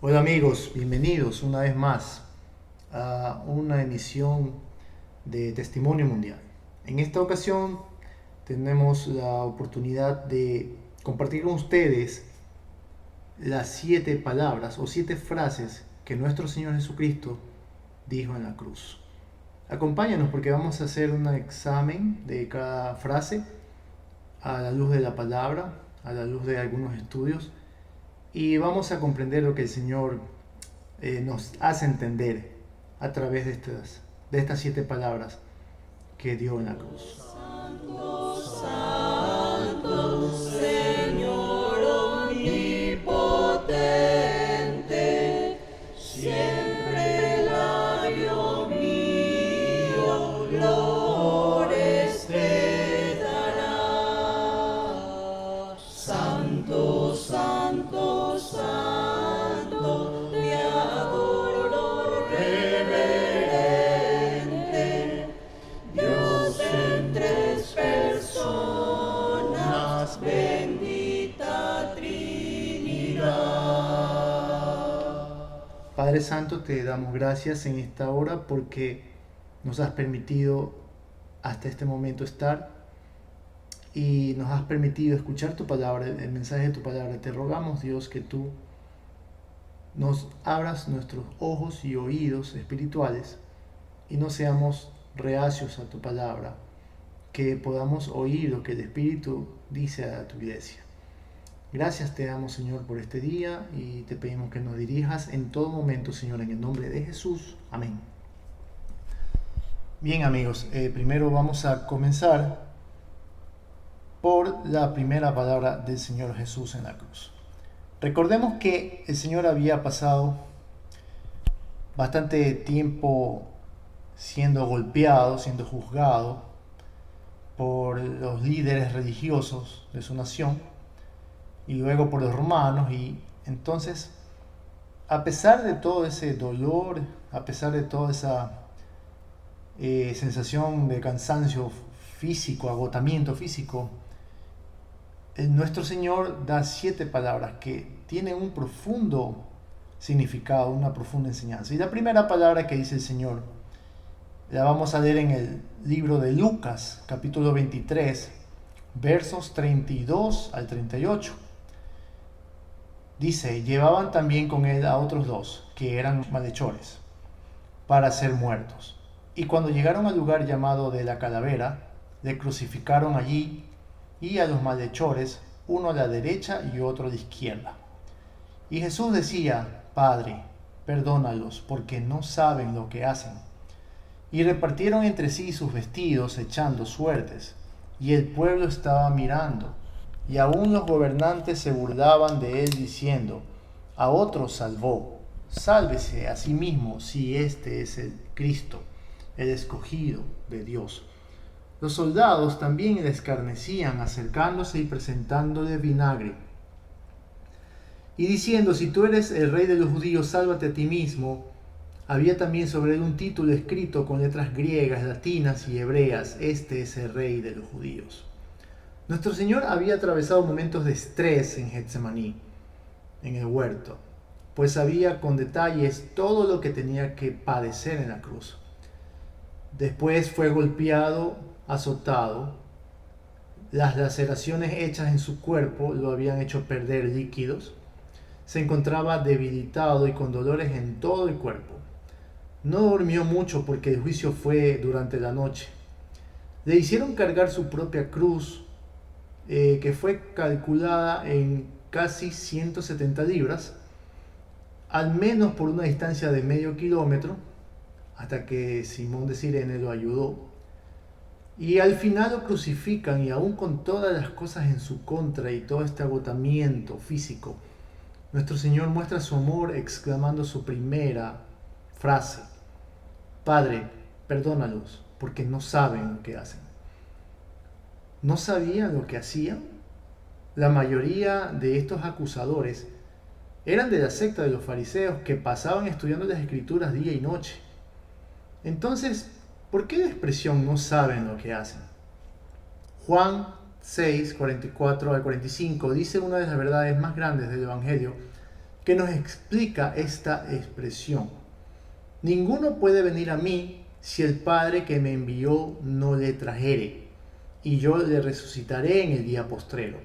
Hola amigos, bienvenidos una vez más a una emisión de Testimonio Mundial. En esta ocasión tenemos la oportunidad de compartir con ustedes las 7 palabras o 7 frases que nuestro Señor Jesucristo dijo en la cruz. Acompáñanos porque vamos a hacer un examen de cada frase a la luz de la palabra, a la luz de algunos estudios y vamos a comprender lo que el Señor nos hace entender a través de estas 7 palabras que dio en la cruz. Santo, Santo, Señor omnipotente, siempre labio mío, flores te dará. Santo, Santo, Santo, te adoro reverente. Dios en tres personas, bendita Trinidad. Padre Santo, te damos gracias en esta hora porque nos has permitido hasta este momento estar y nos has permitido escuchar tu palabra, el mensaje de tu palabra. Te rogamos, Dios, que tú nos abras nuestros ojos y oídos espirituales y no seamos reacios a tu palabra, que podamos oír lo que el Espíritu dice a tu iglesia. Gracias te damos, Señor, por este día y te pedimos que nos dirijas en todo momento, Señor, en el nombre de Jesús. Amén. Bien, amigos, primero vamos a comenzar por la primera palabra del Señor Jesús en la cruz. Recordemos que el Señor había pasado bastante tiempo siendo golpeado, siendo juzgado por los líderes religiosos de su nación y luego por los romanos. Y entonces, a pesar de todo ese dolor, a pesar de toda esa sensación de cansancio físico, agotamiento físico, nuestro Señor da 7 palabras que tienen un profundo significado, una profunda enseñanza. Y la primera palabra que dice el Señor la vamos a leer en el libro de Lucas, capítulo 23, versos 32 al 38. Dice: llevaban también con él a otros 2, que eran malhechores, para ser muertos. Y cuando llegaron al lugar llamado de la calavera, le crucificaron allí, y a los malhechores, uno a la derecha y otro a la izquierda. Y Jesús decía: Padre, perdónalos, porque no saben lo que hacen. Y repartieron entre sí sus vestidos, echando suertes. Y el pueblo estaba mirando. Y aún los gobernantes se burlaban de él, diciendo: a otro salvó, sálvese a sí mismo, si este es el Cristo, el escogido de Dios. Los soldados también le escarnecían, acercándose y presentándole vinagre, y diciendo: si tú eres el rey de los judíos, sálvate a ti mismo. Había también sobre él un título escrito con letras griegas, latinas y hebreas: este es el rey de los judíos. Nuestro Señor había atravesado momentos de estrés en Getsemaní, en el huerto, pues sabía con detalles todo lo que tenía que padecer en la cruz. Después fue golpeado, azotado. Las laceraciones hechas en su cuerpo lo habían hecho perder líquidos. Se encontraba debilitado y con dolores en todo el cuerpo. No durmió mucho porque el juicio fue durante la noche. Le hicieron cargar su propia cruz, que fue calculada en casi 170 libras, al menos por una distancia de medio kilómetro, hasta que Simón de Cirene lo ayudó. Y al final lo crucifican, y aún con todas las cosas en su contra y todo este agotamiento físico, nuestro Señor muestra su amor exclamando su primera frase: Padre, perdónalos, porque no saben lo que hacen. ¿No sabían lo que hacían? La mayoría de estos acusadores eran de la secta de los fariseos, que pasaban estudiando las escrituras día y noche. Entonces, ¿por qué la expresión no saben lo que hacen? Juan 6, 44 al 45 dice una de las verdades más grandes del Evangelio, que nos explica esta expresión. Ninguno puede venir a mí si el Padre que me envió no le trajere, y yo le resucitaré en el día postrero.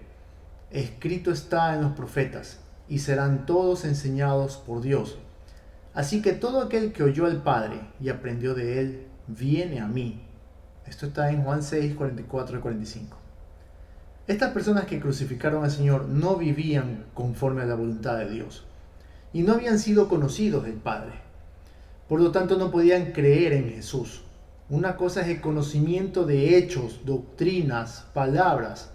Escrito está en los profetas, y serán todos enseñados por Dios. Así que todo aquel que oyó al Padre y aprendió de él, viene a mí. Esto está en Juan 6, 44 y 45. Estas personas que crucificaron al Señor no vivían conforme a la voluntad de Dios y no habían sido conocidos del Padre. Por lo tanto, no podían creer en Jesús. Una cosa es el conocimiento de hechos, doctrinas, palabras,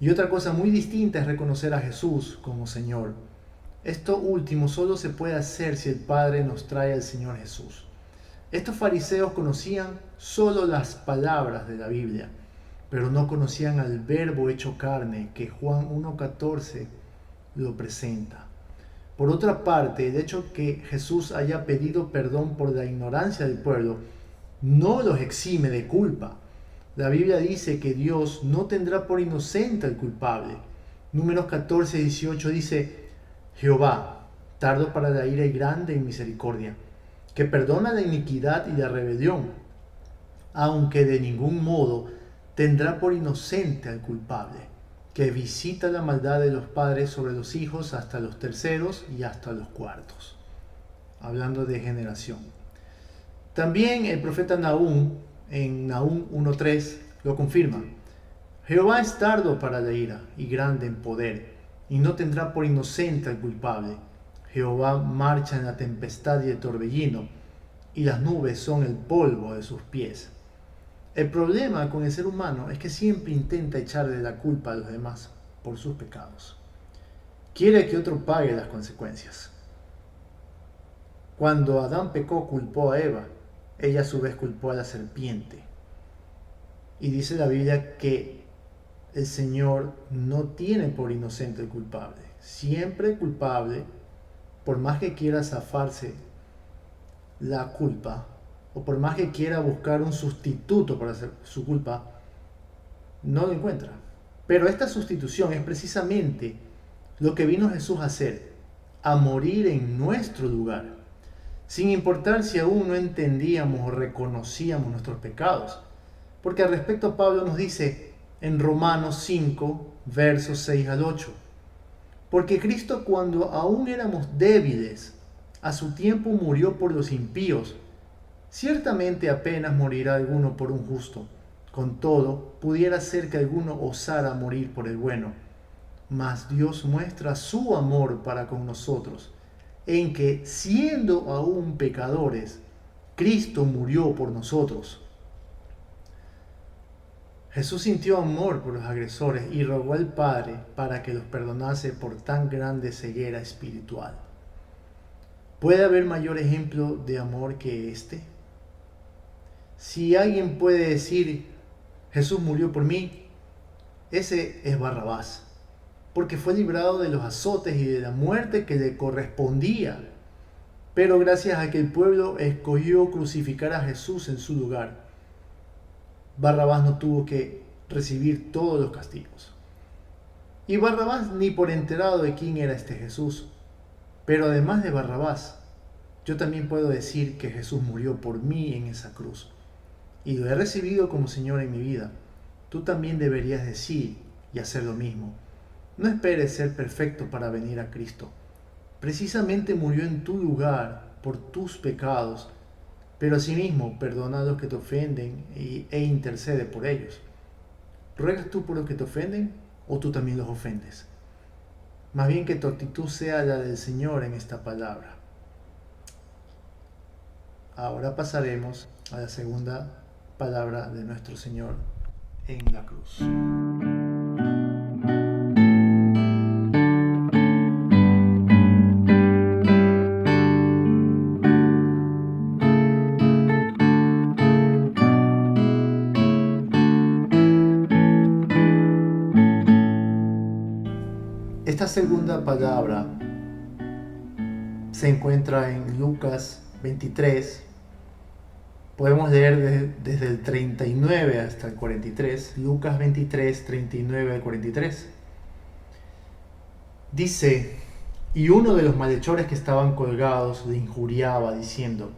y otra cosa muy distinta es reconocer a Jesús como Señor. Esto último solo se puede hacer si el Padre nos trae al Señor Jesús. Estos fariseos conocían solo las palabras de la Biblia, pero no conocían al Verbo hecho carne, que Juan 1:14 lo presenta. Por otra parte, el hecho que Jesús haya pedido perdón por la ignorancia del pueblo no los exime de culpa. La Biblia dice que Dios no tendrá por inocente al culpable. Números 14:18 dice: Jehová, tardo para la ira y grande en misericordia, que perdona la iniquidad y la rebelión, aunque de ningún modo tendrá por inocente al culpable, que visita la maldad de los padres sobre los hijos hasta los terceros y hasta los cuartos. Hablando de generación. También el profeta Nahum, en Nahum 1:3, lo confirma. Jehová es tardo para la ira y grande en poder, y no tendrá por inocente al culpable. Jehová marcha en la tempestad y el torbellino, y las nubes son el polvo de sus pies. El problema con el ser humano es que siempre intenta echarle la culpa a los demás por sus pecados. Quiere que otro pague las consecuencias. Cuando Adán pecó, culpó a Eva. Ella a su vez culpó a la serpiente. Y dice la Biblia que el Señor no tiene por inocente el culpable. Siempre culpable, por más que quiera zafarse la culpa, o por más que quiera buscar un sustituto para hacer su culpa, no lo encuentra. Pero esta sustitución es precisamente lo que vino Jesús a hacer, a morir en nuestro lugar, sin importar si aún no entendíamos o reconocíamos nuestros pecados. Porque al respecto Pablo nos dice en Romanos 5, versos 6 al 8, porque Cristo, cuando aún éramos débiles, a su tiempo murió por los impíos. Ciertamente apenas morirá alguno por un justo. Con todo, pudiera ser que alguno osara morir por el bueno. Mas Dios muestra su amor para con nosotros, en que, siendo aún pecadores, Cristo murió por nosotros. Jesús sintió amor por los agresores y rogó al Padre para que los perdonase por tan grande ceguera espiritual. ¿Puede haber mayor ejemplo de amor que este? Si alguien puede decir, Jesús murió por mí, ese es Barrabás, porque fue librado de los azotes y de la muerte que le correspondía. Pero gracias a que el pueblo escogió crucificar a Jesús en su lugar, Barrabás no tuvo que recibir todos los castigos. Y Barrabás ni por enterado de quién era este Jesús. Pero además de Barrabás, yo también puedo decir que Jesús murió por mí en esa cruz. Y lo he recibido como Señor en mi vida. Tú también deberías decir y hacer lo mismo. No esperes ser perfecto para venir a Cristo. Precisamente murió en tu lugar por tus pecados, pero asimismo perdona a los que te ofenden e intercede por ellos. ¿Ruegas tú por los que te ofenden o tú también los ofendes? Más bien que tu actitud sea la del Señor en esta palabra. Ahora pasaremos a la segunda palabra de nuestro Señor en la cruz. Esta segunda palabra se encuentra en Lucas 23. Podemos leer desde el 39 hasta el 43. Lucas 23, 39 al 43. Dice: Y uno de los malhechores que estaban colgados le injuriaba diciendo: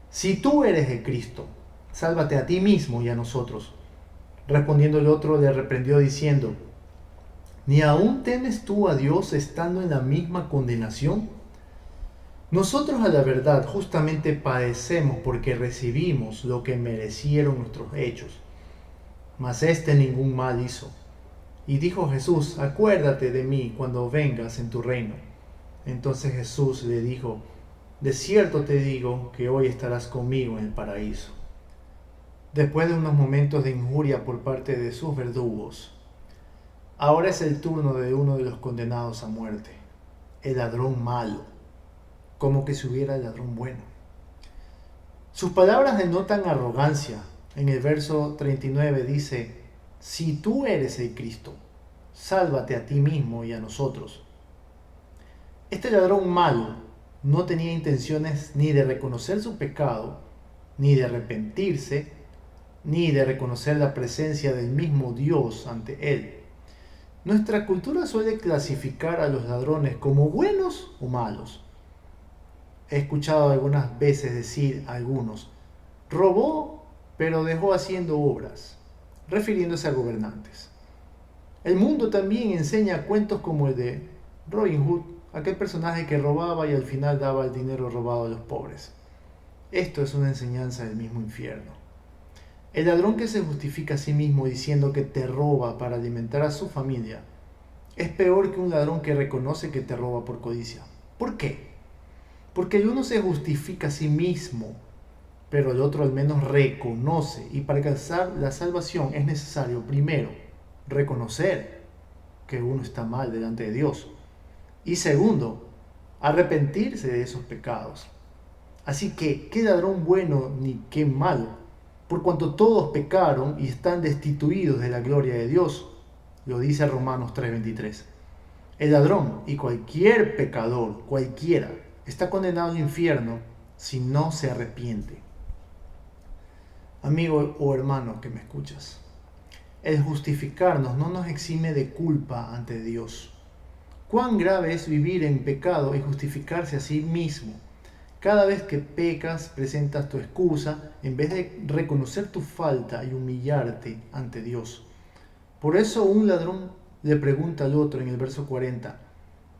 si tú eres el Cristo, sálvate a ti mismo y a nosotros. Respondiendo el otro le reprendió diciendo: ¿ni aún temes tú a Dios estando en la misma condenación? Nosotros a la verdad justamente padecemos porque recibimos lo que merecieron nuestros hechos, mas éste ningún mal hizo. Y dijo Jesús: acuérdate de mí cuando vengas en tu reino. Entonces Jesús le dijo: de cierto te digo que hoy estarás conmigo en el paraíso. Después de unos momentos de injuria por parte de sus verdugos, ahora es el turno de uno de los condenados a muerte, el ladrón malo, como que si hubiera el ladrón bueno. Sus palabras denotan arrogancia. En el verso 39 dice: si tú eres el Cristo, sálvate a ti mismo y a nosotros. Este ladrón malo no tenía intenciones ni de reconocer su pecado, ni de arrepentirse, ni de reconocer la presencia del mismo Dios ante él. Nuestra cultura suele clasificar a los ladrones como buenos o malos. He escuchado algunas veces decir a algunos: robó, pero dejó haciendo obras, refiriéndose a gobernantes. El mundo también enseña cuentos como el de Robin Hood, aquel personaje que robaba y al final daba el dinero robado a los pobres. Esto es una enseñanza del mismo infierno. El ladrón que se justifica a sí mismo diciendo que te roba para alimentar a su familia es peor que un ladrón que reconoce que te roba por codicia. ¿Por qué? Porque el uno se justifica a sí mismo, pero el otro al menos reconoce, y para alcanzar la salvación es necesario primero reconocer que uno está mal delante de Dios y segundo, arrepentirse de esos pecados. Así que qué ladrón bueno ni qué malo, por cuanto todos pecaron y están destituidos de la gloria de Dios, lo dice Romanos 3:23. El ladrón y cualquier pecador, cualquiera, está condenado al infierno si no se arrepiente. Amigo o hermano que me escuchas, el justificarnos no nos exime de culpa ante Dios. Cuán grave es vivir en pecado y justificarse a sí mismo. Cada vez que pecas, presentas tu excusa en vez de reconocer tu falta y humillarte ante Dios. Por eso un ladrón le pregunta al otro en el verso 40: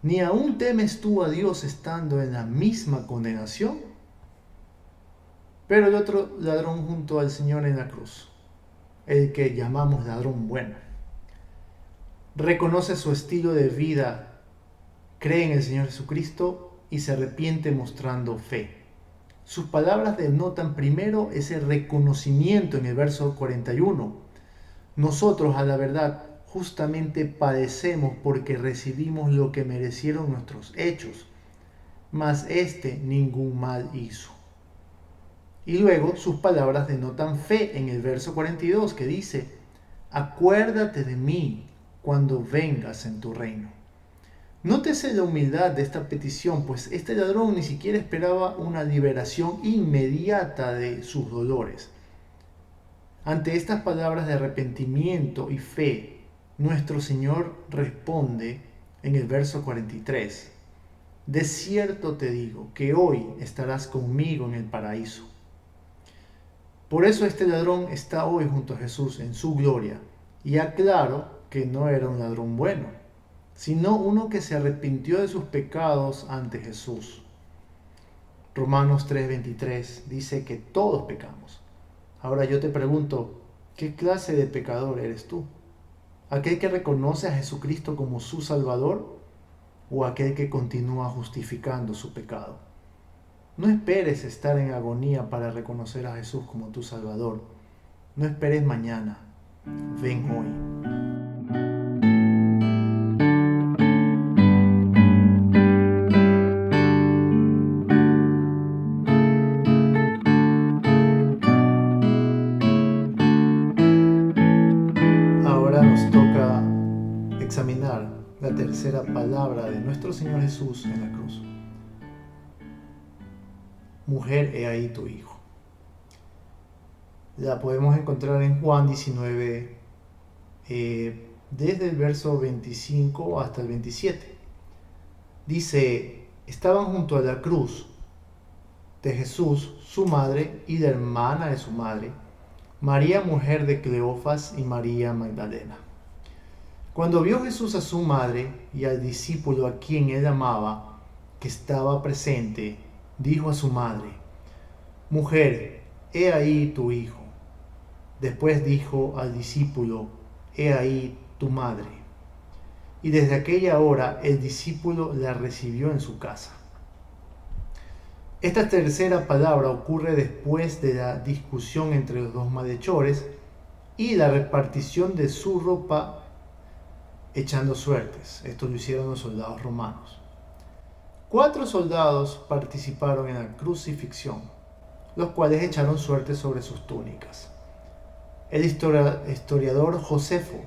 ¿ni aún temes tú a Dios estando en la misma condenación? Pero el otro ladrón junto al Señor en la cruz, el que llamamos ladrón bueno, reconoce su estilo de vida, cree en el Señor Jesucristo y se arrepiente mostrando fe. Sus palabras denotan primero ese reconocimiento en el verso 41. Nosotros, a la verdad, justamente padecemos porque recibimos lo que merecieron nuestros hechos, mas éste ningún mal hizo. Y luego sus palabras denotan fe en el verso 42 que dice: acuérdate de mí cuando vengas en tu reino. Nótese la humildad de esta petición, pues este ladrón ni siquiera esperaba una liberación inmediata de sus dolores. Ante estas palabras de arrepentimiento y fe, nuestro Señor responde en el verso 43: de cierto te digo que hoy estarás conmigo en el paraíso. Por eso este ladrón está hoy junto a Jesús en su gloria, y aclaro que no era un ladrón bueno, sino uno que se arrepintió de sus pecados ante Jesús. Romanos 3:23 dice que todos pecamos. Ahora yo te pregunto, ¿qué clase de pecador eres tú? ¿Aquel que reconoce a Jesucristo como su Salvador o aquel que continúa justificando su pecado? No esperes estar en agonía para reconocer a Jesús como tu Salvador. No esperes mañana. Ven hoy. Ahora nos toca examinar la tercera palabra de nuestro Señor Jesús en la cruz. Mujer, he ahí tu hijo. La podemos encontrar en Juan 19, desde el verso 25 hasta el 27. Dice, estaban junto a la cruz de Jesús, su madre y la hermana de su madre, María, mujer de Cleofas, y María Magdalena. Cuando vio Jesús a su madre y al discípulo a quien él amaba, que estaba presente, dijo a su madre, Mujer, he ahí tu hijo. Después dijo al discípulo, he ahí tu madre. Y desde aquella hora el discípulo la recibió en su casa. Esta tercera palabra ocurre después de la discusión entre los dos malhechores y la repartición de su ropa echando suertes. Esto lo hicieron los soldados romanos. 4 soldados participaron en la crucifixión, los cuales echaron suertes sobre sus túnicas. El historiador Josefo,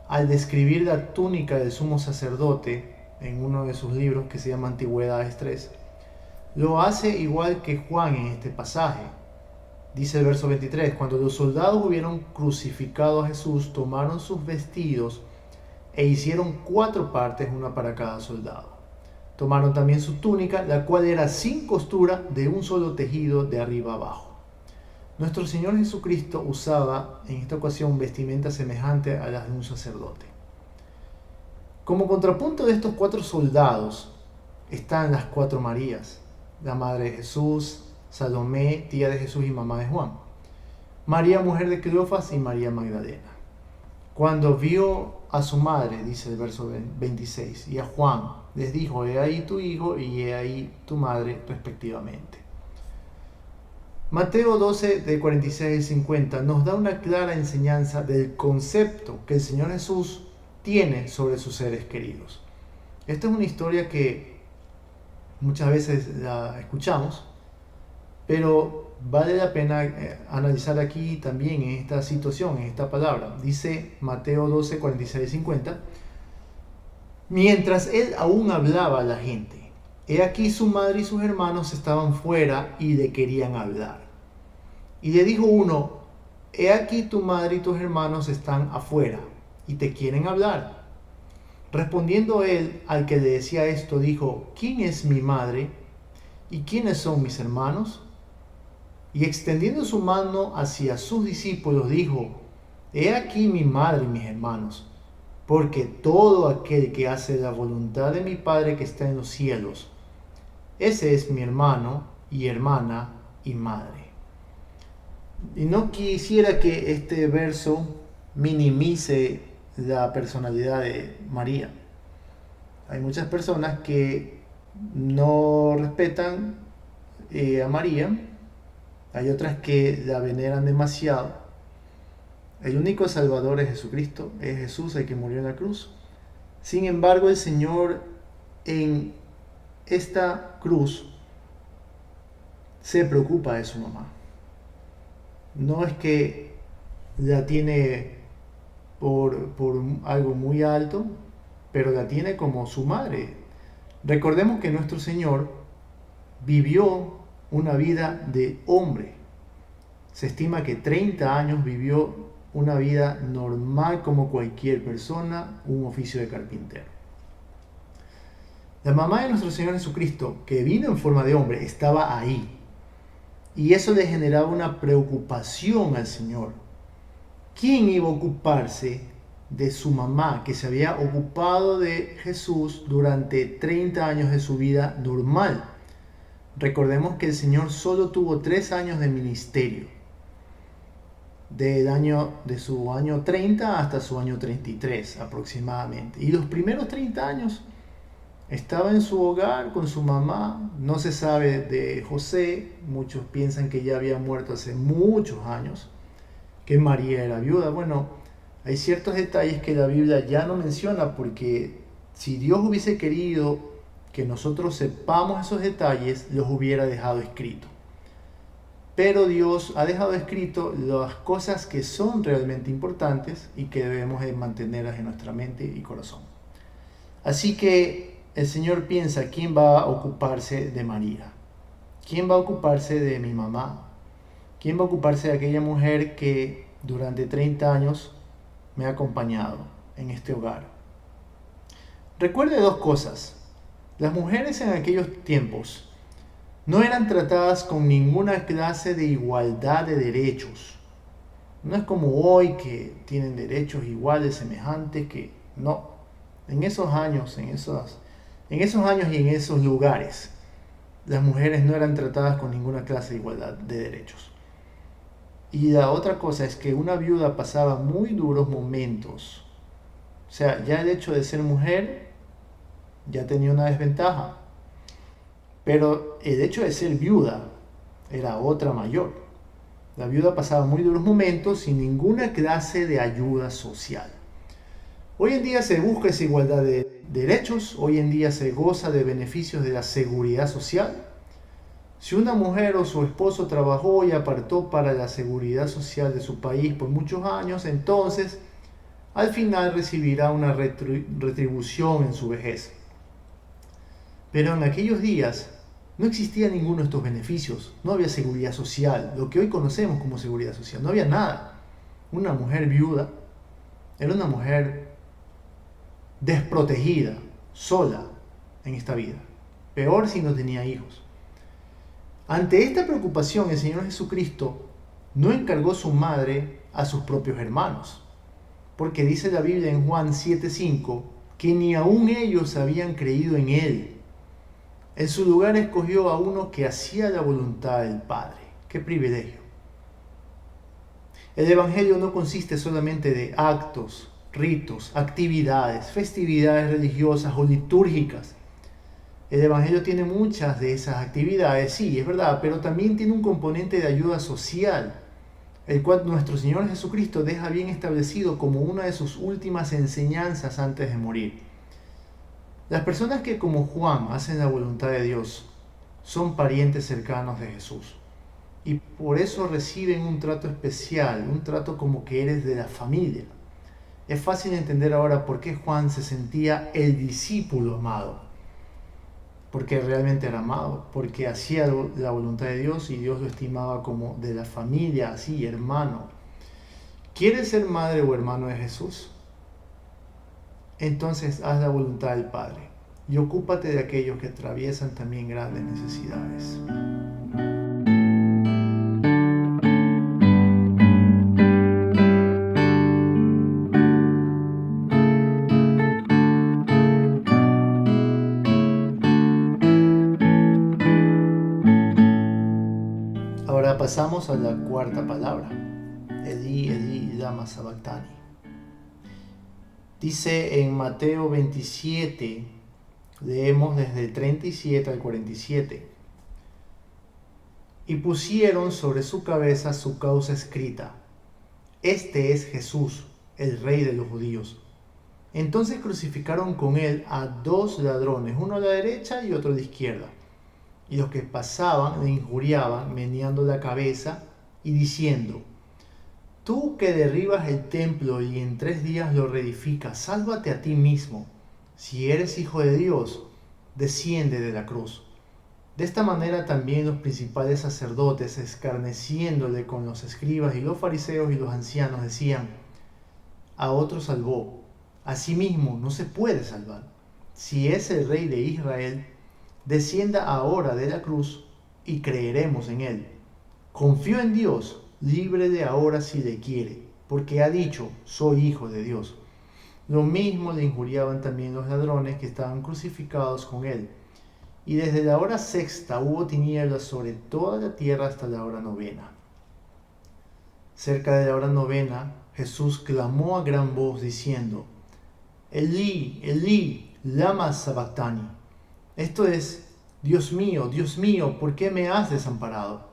al describir la túnica del sumo sacerdote en uno de sus libros que se llama Antigüedades 3, lo hace igual que Juan en este pasaje. Dice el verso 23, cuando los soldados hubieron crucificado a Jesús, tomaron sus vestidos e hicieron 4 partes, una para cada soldado. Tomaron también su túnica, la cual era sin costura, de un solo tejido de arriba abajo. Nuestro Señor Jesucristo usaba en esta ocasión vestimenta semejante a las de un sacerdote. Como contrapunto de estos 4 soldados están las 4 Marías, la madre de Jesús, Salomé, tía de Jesús y mamá de Juan, María, mujer de Cleofas, y María Magdalena. Cuando vio a su madre, dice el verso 26, y a Juan, les dijo, he ahí tu hijo y he ahí tu madre, respectivamente. Mateo 12, de 46 y 50, nos da una clara enseñanza del concepto que el Señor Jesús tiene sobre sus seres queridos. Esta es una historia que muchas veces la escuchamos, pero vale la pena analizar aquí también en esta situación, en esta palabra. Dice Mateo 12, 46 y 50, mientras él aún hablaba a la gente, he aquí su madre y sus hermanos estaban fuera y le querían hablar. Y le dijo uno, he aquí tu madre y tus hermanos están afuera y te quieren hablar. Respondiendo él al que le decía esto, dijo, ¿quién es mi madre y quiénes son mis hermanos? Y extendiendo su mano hacia sus discípulos, dijo, he aquí mi madre y mis hermanos, porque todo aquel que hace la voluntad de mi Padre que está en los cielos, ese es mi hermano y hermana y madre. Y no quisiera que este verso minimice la personalidad de María. Hay muchas personas que no respetan a María. Hay otras que la veneran demasiado. El único Salvador es Jesucristo, es Jesús el que murió en la cruz. Sin embargo, el Señor en esta cruz se preocupa de su mamá. No es que la tiene por algo muy alto, pero la tiene como su madre. Recordemos que nuestro Señor vivió una vida de hombre. Se estima que 30 años vivió una vida normal como cualquier persona, un oficio de carpintero. La mamá de nuestro Señor Jesucristo, que vino en forma de hombre, estaba ahí. Y eso le generaba una preocupación al Señor. ¿Quién iba a ocuparse de su mamá, que se había ocupado de Jesús durante 30 años de su vida normal? Recordemos que el Señor solo tuvo 3 años de ministerio, de su año 30 hasta su año 33 aproximadamente. Y los primeros 30 años estaba en su hogar con su mamá. No se sabe de José, muchos piensan que ya había muerto hace muchos años, que María era viuda. Bueno, hay ciertos detalles que la Biblia ya no menciona, porque si Dios hubiese querido que nosotros sepamos esos detalles, los hubiera dejado escrito. Pero Dios ha dejado escrito las cosas que son realmente importantes y que debemos de mantenerlas en nuestra mente y corazón. Así que el Señor piensa, ¿quién va a ocuparse de María? ¿Quién va a ocuparse de mi mamá? ¿Quién va a ocuparse de aquella mujer que durante 30 años me ha acompañado en este hogar? Recuerde 2 cosas. Las mujeres en aquellos tiempos no eran tratadas con ninguna clase de igualdad de derechos. No es como hoy que tienen derechos iguales, semejantes, que no. En esos años, en esos años y en esos lugares, las mujeres no eran tratadas con ninguna clase de igualdad de derechos. Y la otra cosa es que una viuda pasaba muy duros momentos. O sea, ya el hecho de ser mujer ya tenía una desventaja. Pero el hecho de ser viuda era otra mayor. La viuda pasaba muy duros momentos sin ninguna clase de ayuda social. Hoy en día se busca esa igualdad de derechos, hoy en día se goza de beneficios de la seguridad social. Si una mujer o su esposo trabajó y apartó para la seguridad social de su país por muchos años, entonces al final recibirá una retribución en su vejez. Pero en aquellos días no existía ninguno de estos beneficios, no había seguridad social, lo que hoy conocemos como seguridad social, no había nada. Una mujer viuda era una mujer desprotegida, sola en esta vida, peor si no tenía hijos. Ante esta preocupación, el Señor Jesucristo no encargó su madre a sus propios hermanos, porque dice la Biblia en Juan 7:5 que ni aún ellos habían creído en Él. En su lugar escogió a uno que hacía la voluntad del Padre. ¡Qué privilegio! El Evangelio no consiste solamente de actos, ritos, actividades, festividades religiosas o litúrgicas. El Evangelio tiene muchas de esas actividades, sí, es verdad, pero también tiene un componente de ayuda social, el cual nuestro Señor Jesucristo deja bien establecido como una de sus últimas enseñanzas antes de morir. Las personas que como Juan hacen la voluntad de Dios son parientes cercanos de Jesús y por eso reciben un trato especial, un trato como que eres de la familia. Es fácil entender ahora por qué Juan se sentía el discípulo amado, porque realmente era amado, porque hacía la voluntad de Dios y Dios lo estimaba como de la familia, así, hermano. ¿Quieres ser madre o hermano de Jesús? Entonces haz la voluntad del Padre y ocúpate de aquellos que atraviesan también grandes necesidades. Ahora pasamos a la cuarta palabra. Elí, Elí, lama sabactani. Dice en Mateo 27, leemos desde el 37 al 47. Y pusieron sobre su cabeza su causa escrita: Este es Jesús, el Rey de los judíos. Entonces crucificaron con él a 2 ladrones, uno a la derecha y otro a la izquierda. Y los que pasaban le injuriaban, meneando la cabeza y diciendo: Tú que derribas el templo y en 3 días lo reedificas, sálvate a ti mismo. Si eres hijo de Dios, desciende de la cruz. De esta manera también los principales sacerdotes, escarneciéndole con los escribas y los fariseos y los ancianos, decían: A otro salvó, a sí mismo no se puede salvar. Si es el Rey de Israel, descienda ahora de la cruz y creeremos en él. Confío en Dios, líbrele ahora si le quiere, porque ha dicho: soy hijo de Dios. Lo mismo le injuriaban también los ladrones que estaban crucificados con él. Y desde la hora 6 hubo tinieblas sobre toda la tierra hasta la hora 9. Cerca de la hora 9, Jesús clamó a gran voz diciendo: Elí, Elí, lama sabactani. Esto es: Dios mío, ¿por qué me has desamparado?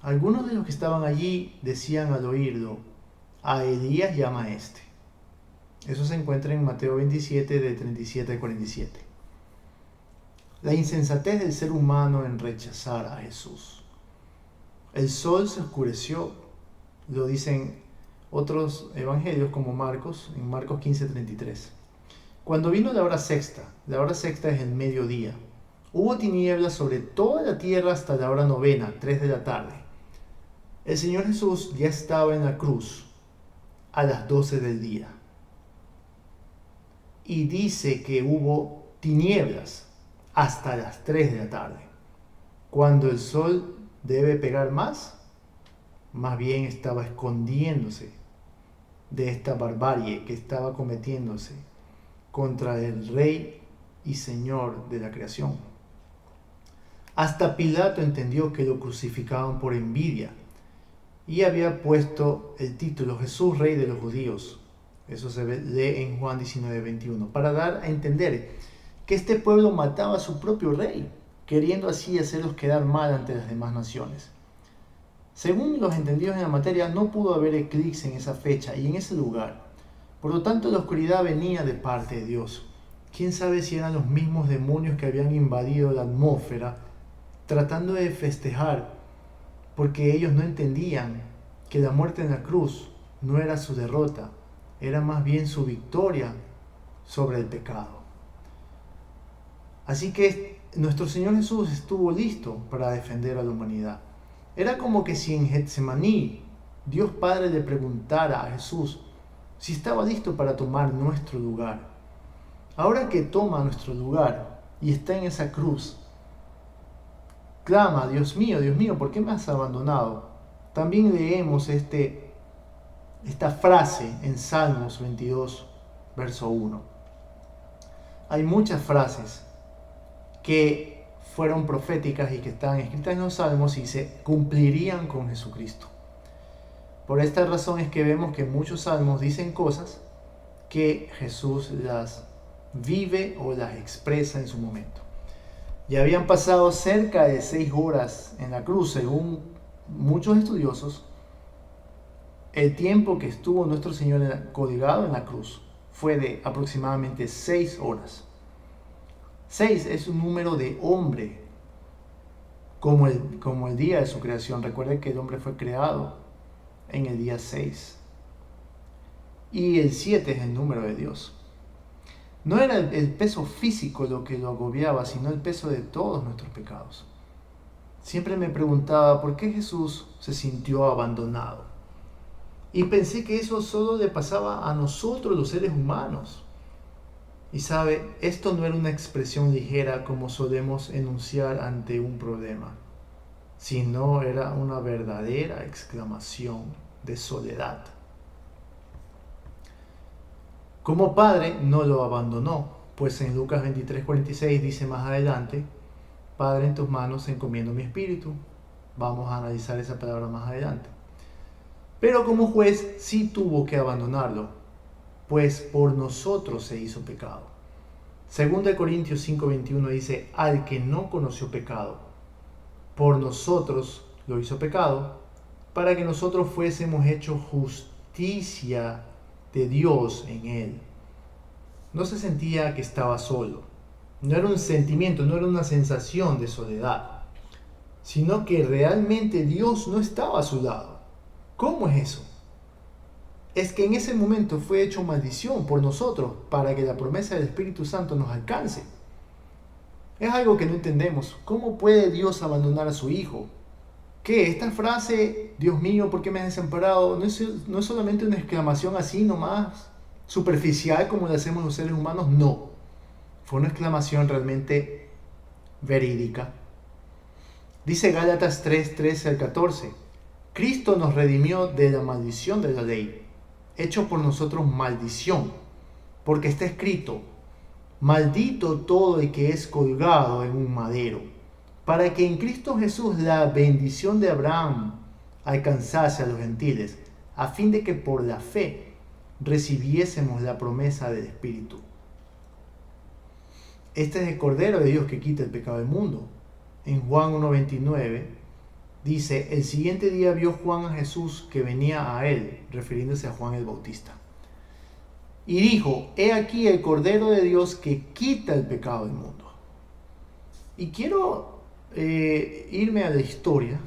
Algunos de los que estaban allí decían al oírlo: A Elías llama a este. Eso se encuentra en Mateo 27, de 37 al 47. La insensatez del ser humano en rechazar a Jesús. El sol se oscureció, lo dicen otros evangelios como Marcos, en Marcos 15:33. Cuando vino la hora 6, la hora 6 es el mediodía, hubo tinieblas sobre toda la tierra hasta la hora 9, 3 de la tarde. El Señor Jesús ya estaba en la cruz a las 12 del día. Y dice que hubo tinieblas hasta las 3 de la tarde, cuando el sol debe pegar más bien estaba escondiéndose de esta barbarie que estaba cometiéndose contra el Rey y Señor de la creación. Hasta Pilato entendió que lo crucificaban por envidia y había puesto el título Jesús, Rey de los Judíos. Eso se lee en Juan 19:21, para dar a entender que este pueblo mataba a su propio rey, queriendo así hacerlos quedar mal ante las demás naciones. Según los entendidos en la materia, no pudo haber eclipse en esa fecha y en ese lugar. Por lo tanto, la oscuridad venía de parte de Dios. ¿Quién sabe si eran los mismos demonios que habían invadido la atmósfera, tratando de festejar, porque ellos no entendían que la muerte en la cruz no era su derrota, era más bien su victoria sobre el pecado. Así que nuestro Señor Jesús estuvo listo para defender a la humanidad. Era como que si en Getsemaní Dios Padre le preguntara a Jesús si estaba listo para tomar nuestro lugar. Ahora que toma nuestro lugar y está en esa cruz, clama: Dios mío, ¿por qué me has abandonado? También leemos esta frase en Salmos 22, verso 1. Hay muchas frases que fueron proféticas y que están escritas en los Salmos y se cumplirían con Jesucristo. Por esta razón es que vemos que muchos salmos dicen cosas que Jesús las vive o las expresa en su momento. Ya habían pasado cerca de 6 horas en la cruz, según muchos estudiosos. El tiempo que estuvo nuestro Señor colgado en la cruz fue de aproximadamente 6 horas. 6 es un número de hombre, como el día de su creación. Recuerden que el hombre fue creado en el día 6. Y el 7 es el número de Dios. No era el peso físico lo que lo agobiaba, sino el peso de todos nuestros pecados. Siempre me preguntaba por qué Jesús se sintió abandonado. Y pensé que eso solo le pasaba a nosotros, los seres humanos. Y sabe, esto no era una expresión ligera como solemos enunciar ante un problema, sino era una verdadera exclamación de soledad. Como padre no lo abandonó, pues en Lucas 23:46 dice más adelante: Padre, en tus manos encomiendo mi espíritu. Vamos a analizar esa palabra más adelante. Pero como juez sí tuvo que abandonarlo, pues por nosotros se hizo pecado. 2 Corintios 5:21 dice: al que no conoció pecado, por nosotros lo hizo pecado, para que nosotros fuésemos hechos justicia de Dios en él. No se sentía que estaba solo. No era un sentimiento, no era una sensación de soledad, sino que realmente Dios no estaba a su lado. ¿Cómo es eso? Es que en ese momento fue hecho maldición por nosotros para que la promesa del Espíritu Santo nos alcance. Es algo que no entendemos. ¿Cómo puede Dios abandonar a su Hijo? ¿Qué? Esta frase, Dios mío, ¿por qué me has desamparado? No es solamente una exclamación así nomás, superficial como la hacemos los seres humanos. No. Fue una exclamación realmente verídica. Dice Gálatas 3:13-14. Cristo nos redimió de la maldición de la ley, hecho por nosotros maldición, porque está escrito: maldito todo el que es colgado en un madero, para que en Cristo Jesús la bendición de Abraham alcanzase a los gentiles, a fin de que por la fe recibiésemos la promesa del Espíritu. Este es el Cordero de Dios que quita el pecado del mundo. En Juan 1:29 dice: el siguiente día vio Juan a Jesús que venía a él, refiriéndose a Juan el Bautista, y dijo: he aquí el Cordero de Dios que quita el pecado del mundo. Y quiero irme a la historia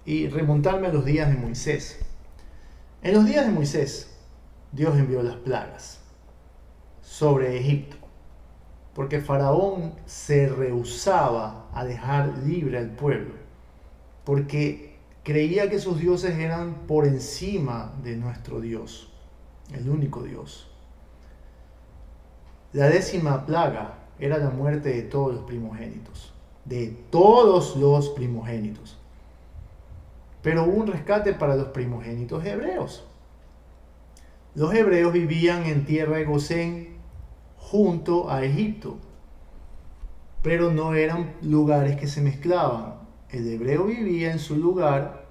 y remontarme a los días de Moisés. En los días de Moisés, Dios envió las plagas sobre Egipto, porque Faraón se rehusaba a dejar libre al pueblo, porque creía que sus dioses eran por encima de nuestro Dios, el único Dios. La 10ª plaga era la muerte de todos los primogénitos. De todos los primogénitos. Pero hubo un rescate para los primogénitos hebreos. Los hebreos vivían en tierra de Gosén junto a Egipto, pero no eran lugares que se mezclaban. El hebreo vivía en su lugar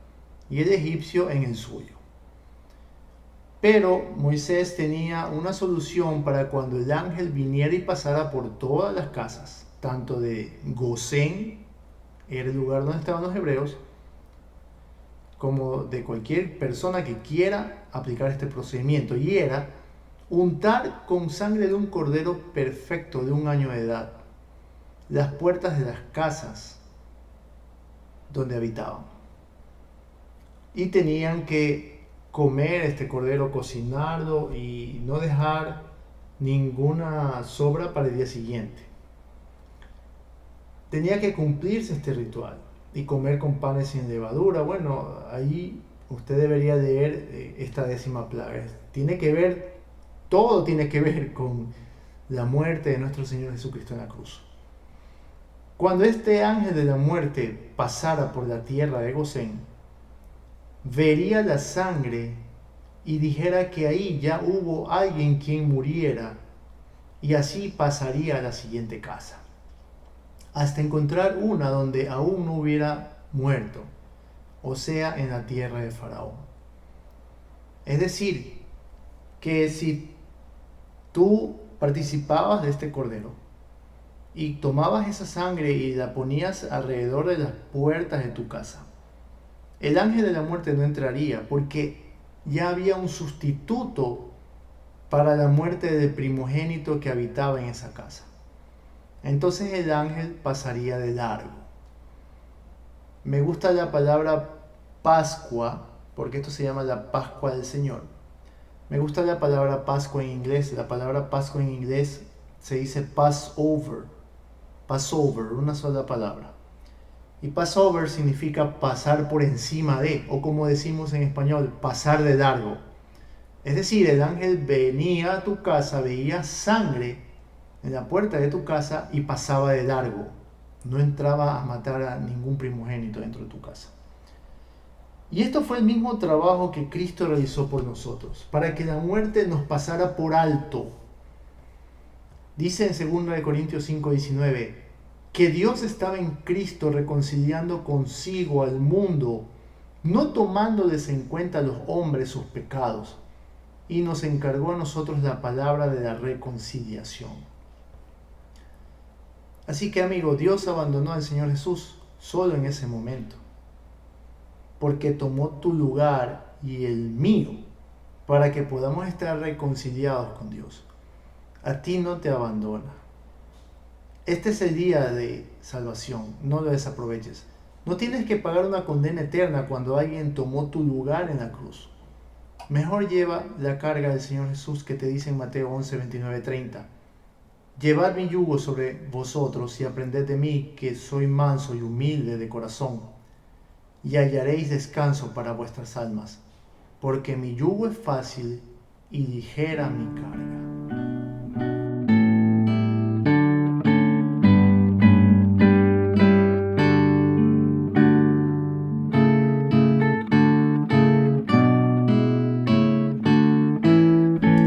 y el egipcio en el suyo. Pero Moisés tenía una solución para cuando el ángel viniera y pasara por todas las casas, tanto de Gosén, era el lugar donde estaban los hebreos, como de cualquier persona que quiera aplicar este procedimiento, y era untar con sangre de un cordero perfecto de 1 año de edad las puertas de las casas donde habitaban. Y tenían que comer este cordero, cocinarlo y no dejar ninguna sobra para el día siguiente. Tenía que cumplirse este ritual y comer con panes sin levadura. Bueno, ahí usted debería leer esta 10ª plaga. Todo tiene que ver con la muerte de nuestro Señor Jesucristo en la cruz. Cuando este ángel de la muerte pasara por la tierra de Gosén, vería la sangre y dijera que ahí ya hubo alguien quien muriera, y así pasaría a la siguiente casa, hasta encontrar una donde aún no hubiera muerto, o sea, en la tierra de Faraón. Es decir, que si tú participabas de este cordero y tomabas esa sangre y la ponías alrededor de las puertas de tu casa, el ángel de la muerte no entraría, porque ya había un sustituto para la muerte del primogénito que habitaba en esa casa. Entonces el ángel pasaría de largo. Me gusta la palabra Pascua, porque esto se llama la Pascua del Señor. Me gusta la palabra Pascua en inglés. La palabra Pascua en inglés se dice Passover. Passover, una sola palabra. Y Passover significa pasar por encima de, o como decimos en español, pasar de largo. Es decir, el ángel venía a tu casa, veía sangre en la puerta de tu casa y pasaba de largo. No entraba a matar a ningún primogénito dentro de tu casa. Y esto fue el mismo trabajo que Cristo realizó por nosotros, para que la muerte nos pasara por alto. Dice en 2 Corintios 5:19, que Dios estaba en Cristo reconciliando consigo al mundo, no tomándoles en cuenta a los hombres sus pecados, y nos encargó a nosotros la palabra de la reconciliación. Así que, amigo, Dios abandonó al Señor Jesús solo en ese momento, porque tomó tu lugar y el mío, para que podamos estar reconciliados con Dios. A ti no te abandona. Este es el día de salvación, no lo desaproveches. No tienes que pagar una condena eterna cuando alguien tomó tu lugar en la cruz. Mejor lleva la carga del Señor Jesús, que te dice en Mateo 11, 29, 30. Llevad mi yugo sobre vosotros y aprended de mí, que soy manso y humilde de corazón, y hallaréis descanso para vuestras almas, porque mi yugo es fácil y ligera mi carga.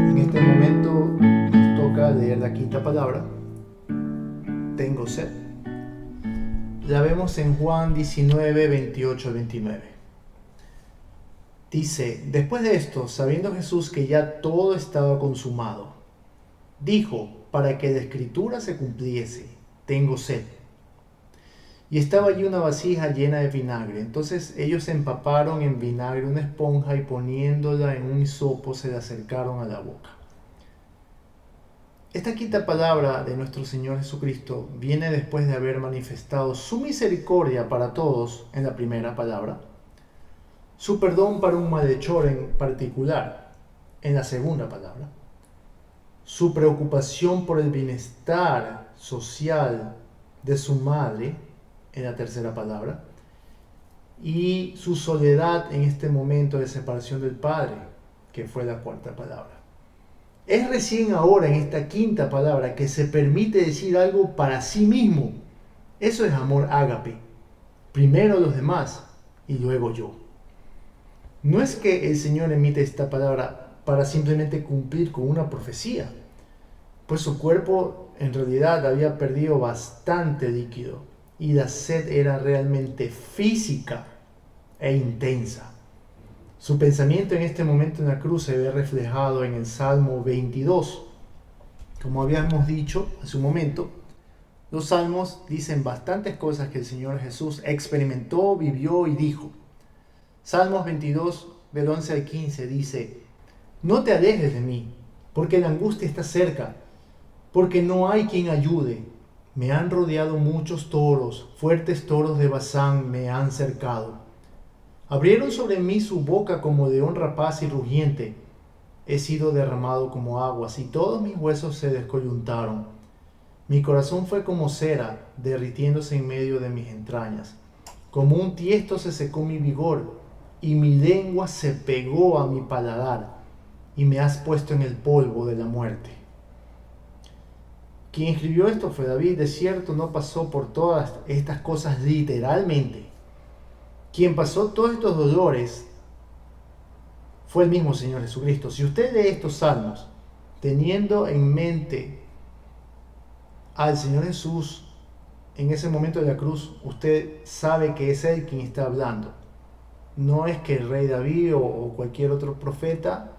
En este momento nos toca leer la 5ª palabra, tengo sed. La vemos en Juan 19, 28, 29. Dice, después de esto, sabiendo Jesús que ya todo estaba consumado, dijo, para que la escritura se cumpliese, tengo sed. Y estaba allí una vasija llena de vinagre. Entonces ellos empaparon en vinagre una esponja y poniéndola en un hisopo se la acercaron a la boca. Esta 5ª palabra de nuestro Señor Jesucristo viene después de haber manifestado su misericordia para todos en la primera palabra, su perdón para un malhechor en particular en la segunda palabra, su preocupación por el bienestar social de su madre en la tercera palabra, y su soledad en este momento de separación del Padre, que fue la 4ª palabra. Es recién ahora en esta quinta palabra que se permite decir algo para sí mismo. Eso es amor ágape. Primero los demás y luego yo. No es que el Señor emite esta palabra para simplemente cumplir con una profecía, pues su cuerpo en realidad había perdido bastante líquido y la sed era realmente física e intensa. Su pensamiento en este momento en la cruz se ve reflejado en el Salmo 22. Como habíamos dicho hace un momento, los salmos dicen bastantes cosas que el Señor Jesús experimentó, vivió y dijo. Salmos 22, del 11 al 15 dice: No te alejes de mí, porque la angustia está cerca, porque no hay quien ayude. Me han rodeado muchos toros, fuertes toros de Basán me han cercado. Abrieron sobre mí su boca como león rapaz y rugiente. He sido derramado como aguas y todos mis huesos se descoyuntaron. Mi corazón fue como cera, derritiéndose en medio de mis entrañas. Como un tiesto se secó mi vigor, y mi lengua se pegó a mi paladar, y me has puesto en el polvo de la muerte. Quien escribió esto fue David. De cierto, no pasó por todas estas cosas literalmente. Quien pasó todos estos dolores fue el mismo Señor Jesucristo. Si usted lee estos salmos teniendo en mente al Señor Jesús en ese momento de la cruz, usted sabe que es Él quien está hablando. No es que el rey David o cualquier otro profeta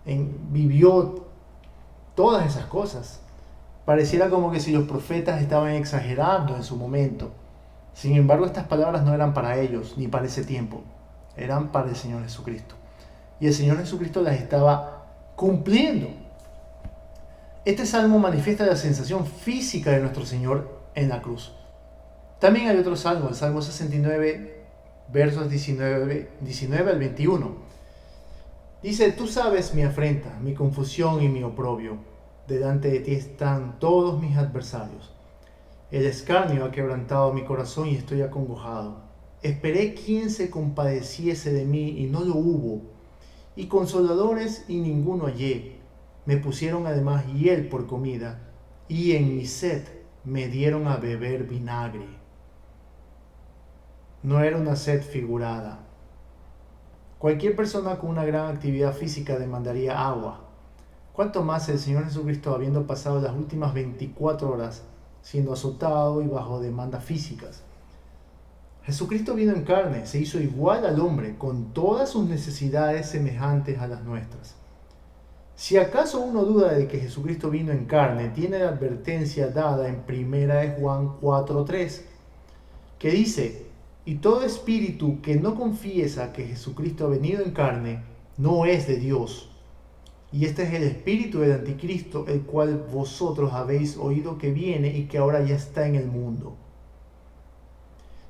vivió todas esas cosas. Pareciera como que si los profetas estaban exagerando en su momento. Sin embargo, estas palabras no eran para ellos, ni para ese tiempo. Eran para el Señor Jesucristo. Y el Señor Jesucristo las estaba cumpliendo. Este salmo manifiesta la sensación física de nuestro Señor en la cruz. También hay otro salmo, el Salmo 69, versos 19 al 21. Dice: Tú sabes mi afrenta, mi confusión y mi oprobio. Delante de ti están todos mis adversarios. El escarnio ha quebrantado mi corazón y estoy acongojado. Esperé quien se compadeciese de mí y no lo hubo, y consoladores y ninguno hallé. Me pusieron además hiel por comida, y en mi sed me dieron a beber vinagre. No era una sed figurada. Cualquier persona con una gran actividad física demandaría agua. ¿Cuánto más el Señor Jesucristo, habiendo pasado las últimas 24 horas siendo azotado y bajo demandas físicas? Jesucristo vino en carne, se hizo igual al hombre, con todas sus necesidades semejantes a las nuestras. Si acaso uno duda de que Jesucristo vino en carne, tiene la advertencia dada en 1 Juan 4:3, que dice: Y todo espíritu que no confiesa que Jesucristo ha venido en carne, no es de Dios. Y este es el espíritu del anticristo, el cual vosotros habéis oído que viene y que ahora ya está en el mundo.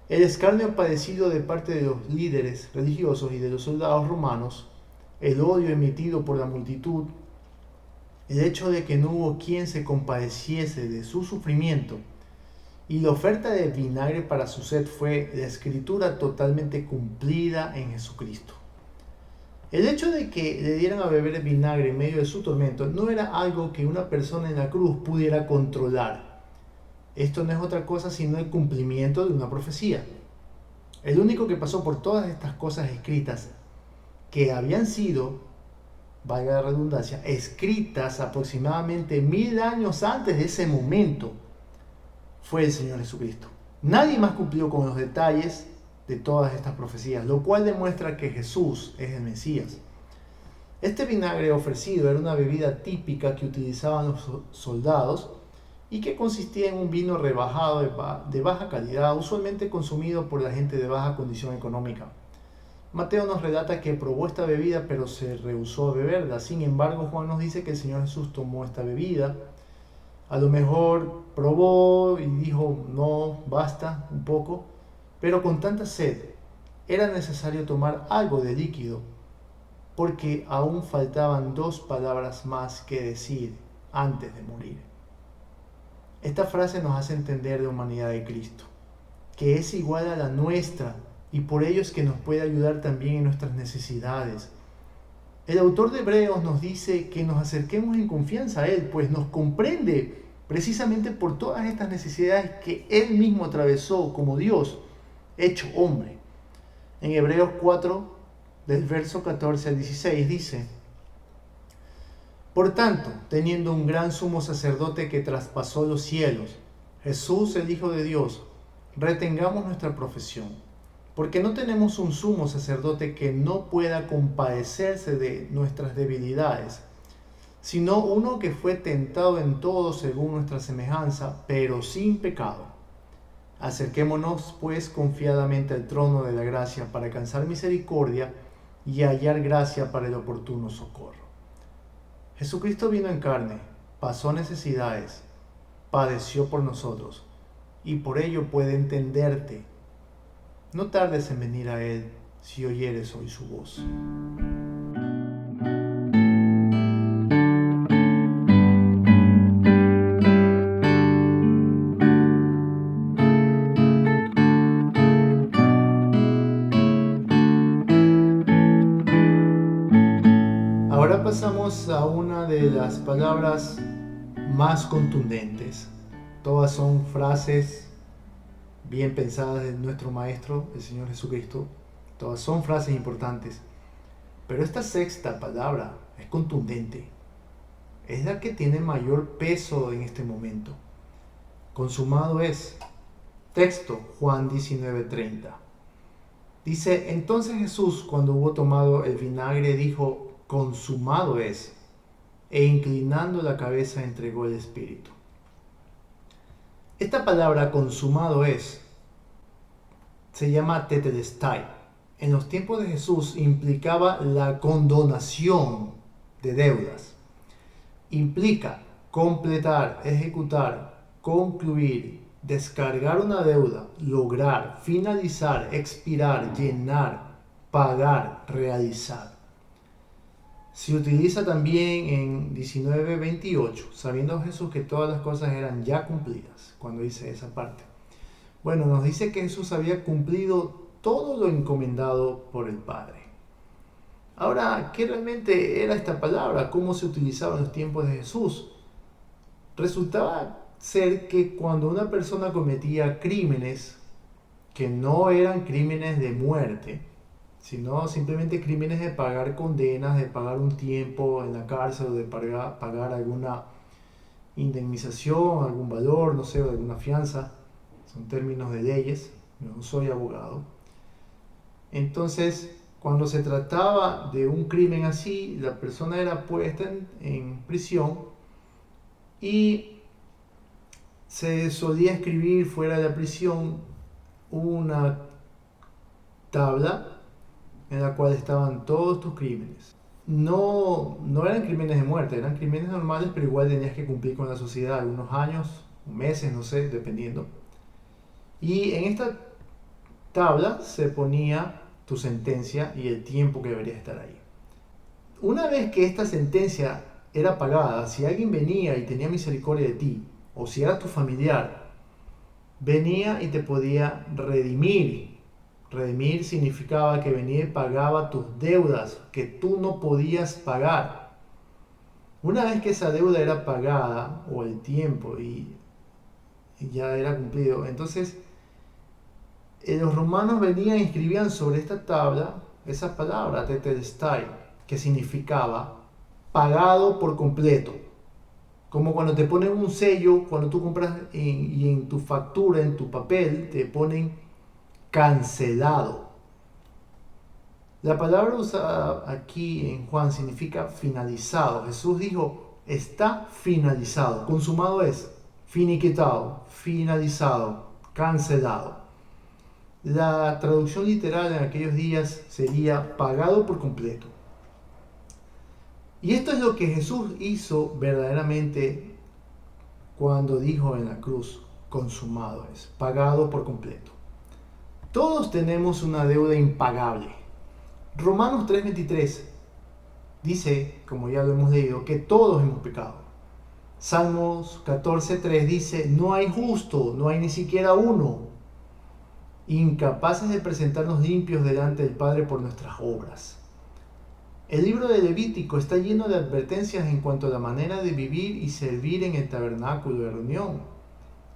El escarnio padecido de parte de los líderes religiosos y de los soldados romanos, el odio emitido por la multitud, el hecho de que no hubo quien se compadeciese de su sufrimiento y la oferta de vinagre para su sed fue la escritura totalmente cumplida en Jesucristo. El hecho de que le dieran a beber vinagre en medio de su tormento no era algo que una persona en la cruz pudiera controlar. Esto no es otra cosa sino el cumplimiento de una profecía. El único que pasó por todas estas cosas escritas, que habían sido, valga la redundancia, escritas aproximadamente 1000 años antes de ese momento, fue el Señor Jesucristo. Nadie más cumplió con los detalles de todas estas profecías, lo cual demuestra que Jesús es el Mesías. Este vinagre ofrecido era una bebida típica que utilizaban los soldados y que consistía en un vino rebajado de baja calidad, usualmente consumido por la gente de baja condición económica. Mateo nos relata que probó esta bebida pero se rehusó a beberla. Sin embargo, Juan nos dice que el Señor Jesús tomó esta bebida. A lo mejor probó y dijo: no, basta un poco. Pero con tanta sed era necesario tomar algo de líquido, porque aún faltaban 2 palabras más que decir antes de morir. Esta frase nos hace entender la humanidad de Cristo, que es igual a la nuestra, y por ello es que nos puede ayudar también en nuestras necesidades. El autor de Hebreos nos dice que nos acerquemos en confianza a Él, pues nos comprende precisamente por todas estas necesidades que Él mismo atravesó como Dios, hecho hombre. En Hebreos 4, del verso 14 al 16, dice: Por tanto, teniendo un gran sumo sacerdote que traspasó los cielos, Jesús, el Hijo de Dios, retengamos nuestra profesión, porque no tenemos un sumo sacerdote que no pueda compadecerse de nuestras debilidades, sino uno que fue tentado en todo según nuestra semejanza, pero sin pecado. Acerquémonos, pues, confiadamente al trono de la gracia para alcanzar misericordia y hallar gracia para el oportuno socorro. Jesucristo vino en carne, pasó necesidades, padeció por nosotros, y por ello puede entenderte. No tardes en venir a Él si oyeres hoy su voz. Ahora pasamos a una de las palabras más contundentes. Todas son frases bien pensadas de nuestro Maestro, el Señor Jesucristo. Todas son frases importantes. Pero esta sexta palabra es contundente. Es la que tiene mayor peso en este momento. Consumado es. Texto, Juan 19:30. Dice: Entonces Jesús, cuando hubo tomado el vinagre, dijo: consumado es, e inclinando la cabeza entregó el espíritu. Esta palabra consumado es se llama tetelestai. En los tiempos de Jesús implicaba la condonación de deudas. Implica completar, ejecutar, concluir, descargar una deuda, lograr, finalizar, expirar, llenar, pagar, realizar. Se utiliza también en 19:28, sabiendo Jesús que todas las cosas eran ya cumplidas, cuando dice esa parte. Bueno, nos dice que Jesús había cumplido todo lo encomendado por el Padre. Ahora, ¿qué realmente era esta palabra? ¿Cómo se utilizaba en los tiempos de Jesús? Resultaba ser que cuando una persona cometía crímenes que no eran crímenes de muerte, sino simplemente crímenes de pagar condenas, de pagar un tiempo en la cárcel, o de pagar alguna indemnización, algún valor, no sé, o alguna fianza. Son términos de leyes, no soy abogado. Entonces, cuando se trataba de un crimen así, la persona era puesta en prisión y se solía escribir fuera de la prisión una tabla en la cual estaban todos tus crímenes. No eran crímenes de muerte, eran crímenes normales, pero igual tenías que cumplir con la sociedad algunos años, meses, no sé, dependiendo. Y en esta tabla se ponía tu sentencia y el tiempo que deberías estar ahí. Una vez que esta sentencia era pagada, si alguien venía y tenía misericordia de ti, o si era tu familiar, venía y te podía redimir. Redimir significaba que venía y pagaba tus deudas que tú no podías pagar. Una vez que esa deuda era pagada, o el tiempo, y ya era cumplido, entonces los romanos venían y escribían sobre esta tabla esa palabra, tetelestai, que significaba pagado por completo. Como cuando te ponen un sello, cuando tú compras y en tu factura, en tu papel, te ponen cancelado. La palabra usada aquí en Juan significa finalizado. Jesús dijo, está finalizado. Consumado es finiquitado, finalizado, cancelado. La traducción literal en aquellos días sería pagado por completo. Y esto es lo que Jesús hizo verdaderamente cuando dijo en la cruz, consumado es, pagado por completo. Todos tenemos una deuda impagable. Romanos 3:23 dice, como ya lo hemos leído, que todos hemos pecado. Salmos 14:3 dice, no hay justo, no hay ni siquiera uno. Incapaces de presentarnos limpios delante del Padre por nuestras obras. El libro de Levítico está lleno de advertencias en cuanto a la manera de vivir y servir en el tabernáculo de reunión.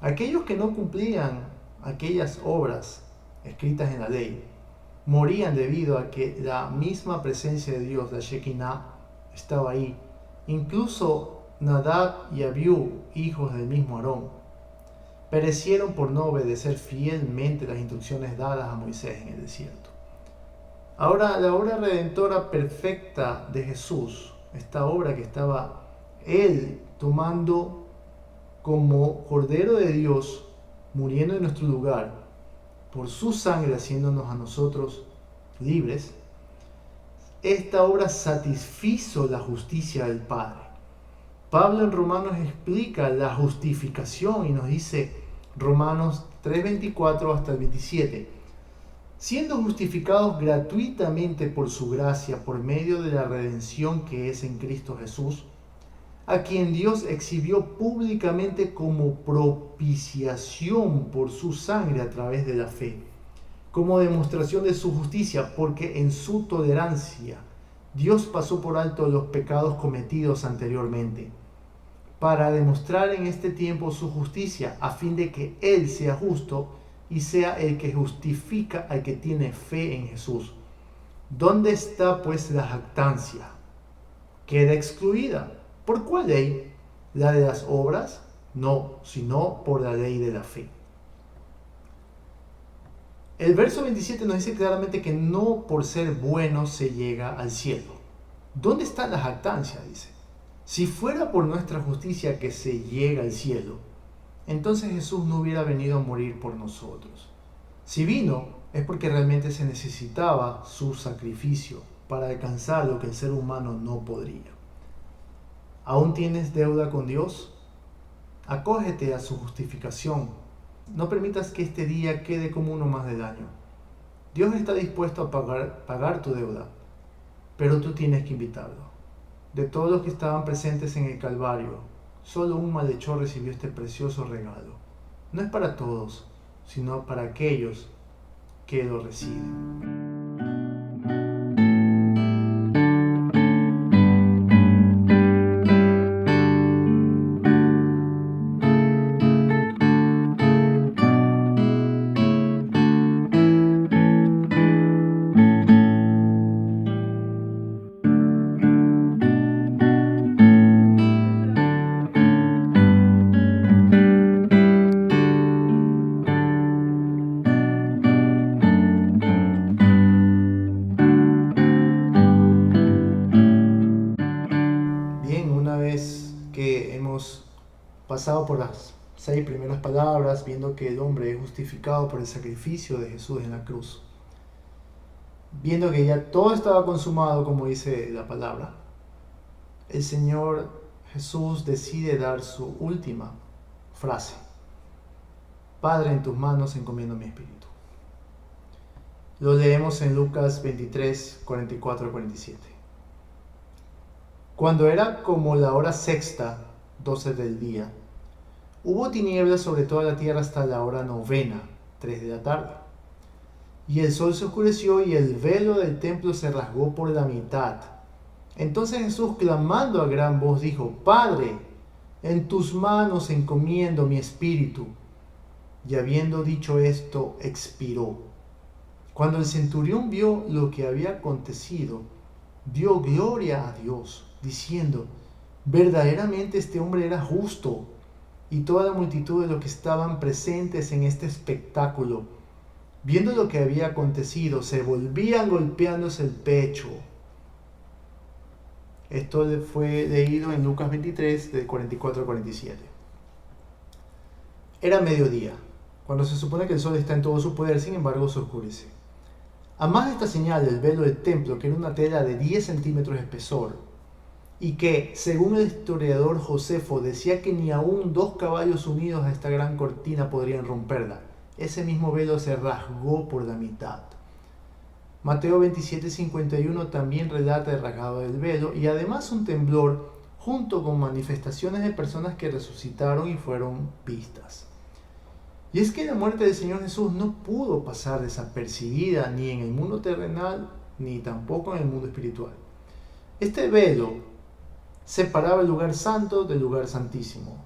Aquellos que no cumplían aquellas obras escritas en la ley morían debido a que la misma presencia de Dios, la Shekinah, estaba ahí. Incluso Nadab y Abiú, hijos del mismo Aarón, perecieron por no obedecer fielmente las instrucciones dadas a Moisés en el desierto. Ahora, la obra redentora perfecta de Jesús, esta obra que estaba Él tomando como Cordero de Dios, muriendo en nuestro lugar, por su sangre haciéndonos a nosotros libres, esta obra satisfizo la justicia del Padre. Pablo en Romanos explica la justificación y nos dice, Romanos 3:24 hasta el 27, siendo justificados gratuitamente por su gracia, por medio de la redención que es en Cristo Jesús, a quien Dios exhibió públicamente como propiciación por su sangre a través de la fe, como demostración de su justicia, porque en su tolerancia Dios pasó por alto los pecados cometidos anteriormente, para demostrar en este tiempo su justicia, a fin de que Él sea justo y sea el que justifica al que tiene fe en Jesús. ¿Dónde está pues la jactancia? Queda excluida. ¿Por cuál ley? ¿La de las obras? No, sino por la ley de la fe. El verso 27 nos dice claramente que no por ser bueno se llega al cielo. ¿Dónde está la jactancia? Dice. Si fuera por nuestra justicia que se llega al cielo, entonces Jesús no hubiera venido a morir por nosotros. Si vino, es porque realmente se necesitaba su sacrificio para alcanzar lo que el ser humano no podría. ¿Aún tienes deuda con Dios? Acógete a su justificación. No permitas que este día quede como uno más del año. Dios está dispuesto a pagar tu deuda, pero tú tienes que invitarlo. De todos los que estaban presentes en el Calvario, solo un malhechor recibió este precioso regalo. No es para todos, sino para aquellos que lo reciben. Bien, una vez que hemos pasado por las 6 primeras palabras, viendo que el hombre es justificado por el sacrificio de Jesús en la cruz, viendo que ya todo estaba consumado, como dice la palabra, el Señor Jesús decide dar su última frase. Padre, en tus manos encomiendo mi espíritu. Lo leemos en Lucas 23, 44-47. Cuando era como la hora sexta, 12 del día, hubo tinieblas sobre toda la tierra hasta la hora novena, 3 de la tarde. Y el sol se oscureció y el velo del templo se rasgó por la mitad. Entonces Jesús, clamando a gran voz, dijo, Padre, en tus manos encomiendo mi espíritu. Y habiendo dicho esto, expiró. Cuando el centurión vio lo que había acontecido, dio gloria a Dios, diciendo, verdaderamente este hombre era justo. Y toda la multitud de los que estaban presentes en este espectáculo, viendo lo que había acontecido, se volvían golpeándose el pecho. Esto fue leído en Lucas 23, de 44 a 47. Era mediodía, cuando se supone que el sol está en todo su poder, sin embargo se oscurece. A más de esta señal del velo del templo, que era una tela de 10 centímetros de espesor, y que, según el historiador Josefo, decía que ni aún 2 caballos unidos a esta gran cortina podrían romperla, ese mismo velo se rasgó por la mitad. Mateo 27:51 también relata el rasgado del velo y además un temblor junto con manifestaciones de personas que resucitaron y fueron vistas. Y es que la muerte del Señor Jesús no pudo pasar desapercibida ni en el mundo terrenal ni tampoco en el mundo espiritual. Este velo separaba el lugar santo del lugar santísimo,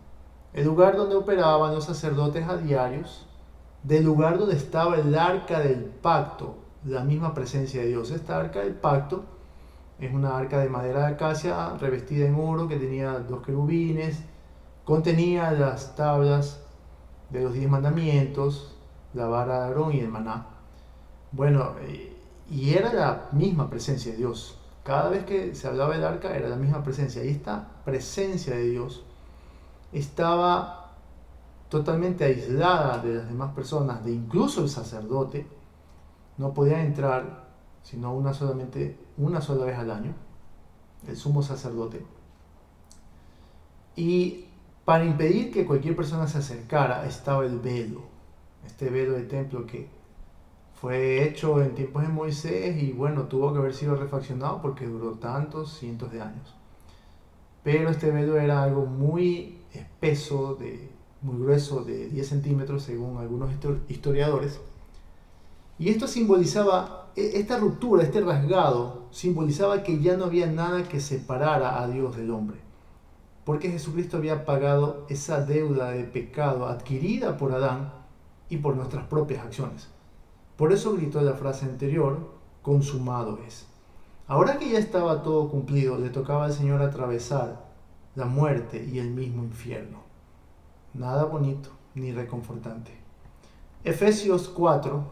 el lugar donde operaban los sacerdotes a diarios, del lugar donde estaba el arca del pacto, la misma presencia de Dios. Esta arca del pacto es una arca de madera de acacia revestida en oro que tenía 2 querubines, contenía las tablas de los 10 mandamientos, la vara de Aarón y el maná. Bueno, y era la misma presencia de Dios. Cada vez que se hablaba del arca era la misma presencia. Y esta presencia de Dios estaba totalmente aislada de las demás personas, de incluso el sacerdote. No podía entrar sino una sola vez al año, el sumo sacerdote. Y para impedir que cualquier persona se acercara estaba el velo, este velo del templo que fue hecho en tiempos de Moisés y bueno, tuvo que haber sido refaccionado porque duró tantos cientos de años. Pero este velo era algo muy espeso, muy grueso, de 10 centímetros según algunos historiadores. Y esto simbolizaba, esta ruptura, este rasgado, simbolizaba que ya no había nada que separara a Dios del hombre. Porque Jesucristo había pagado esa deuda de pecado adquirida por Adán y por nuestras propias acciones. Por eso gritó la frase anterior, consumado es. Ahora que ya estaba todo cumplido, le tocaba al Señor atravesar la muerte y el mismo infierno. Nada bonito ni reconfortante. Efesios 4,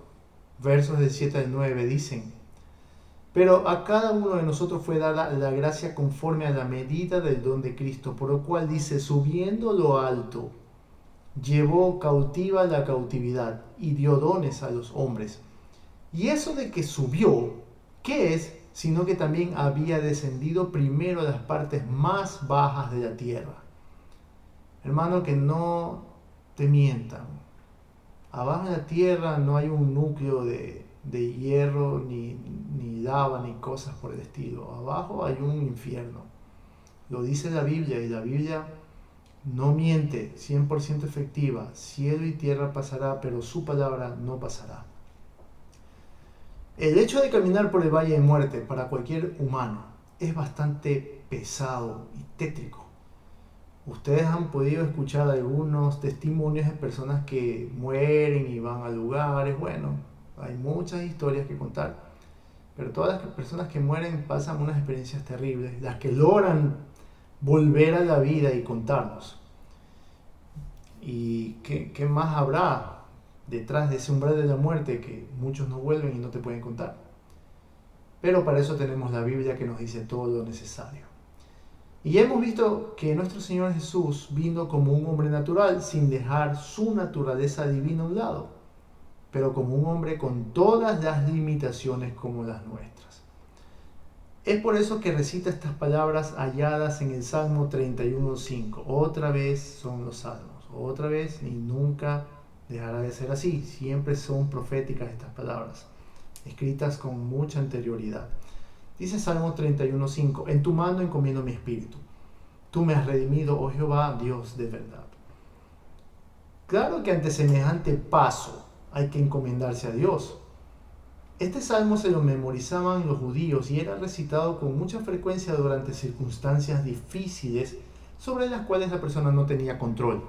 versos del 7 al 9 dicen: pero a cada uno de nosotros fue dada la gracia conforme a la medida del don de Cristo, por lo cual dice, subiendo lo alto, llevó cautiva la cautividad y dio dones a los hombres. Y eso de que subió, ¿qué es? Sino que también había descendido primero a las partes más bajas de la tierra. Hermano, que no te mientan. Abajo en la tierra no hay un núcleo de hierro, ni lava, ni cosas por el estilo. Abajo hay un infierno. Lo dice la Biblia, y la Biblia no miente, 100% efectiva. Cielo y tierra pasará, pero su palabra no pasará. El hecho de caminar por el valle de muerte para cualquier humano es bastante pesado y tétrico. Ustedes han podido escuchar algunos testimonios de personas que mueren y van a lugares. Bueno, hay muchas historias que contar. Pero todas las personas que mueren pasan unas experiencias terribles, las que logran volver a la vida y contarnos. ¿Y qué más habrá detrás de ese umbral de la muerte que muchos no vuelven y no te pueden contar? Pero para eso tenemos la Biblia que nos dice todo lo necesario. Y ya hemos visto que nuestro Señor Jesús vino como un hombre natural sin dejar su naturaleza divina a un lado, pero como un hombre con todas las limitaciones como las nuestras. Es por eso que recita estas palabras halladas en el Salmo 31:5. Otra vez son los salmos, otra vez y nunca dejará de ser así. Siempre son proféticas estas palabras, escritas con mucha anterioridad. Dice Salmo 31:5, en tu mano encomiendo mi espíritu. Tú me has redimido, oh Jehová, Dios de verdad. Claro que ante semejante paso hay que encomendarse a Dios. Este salmo se lo memorizaban los judíos y era recitado con mucha frecuencia durante circunstancias difíciles sobre las cuales la persona no tenía control.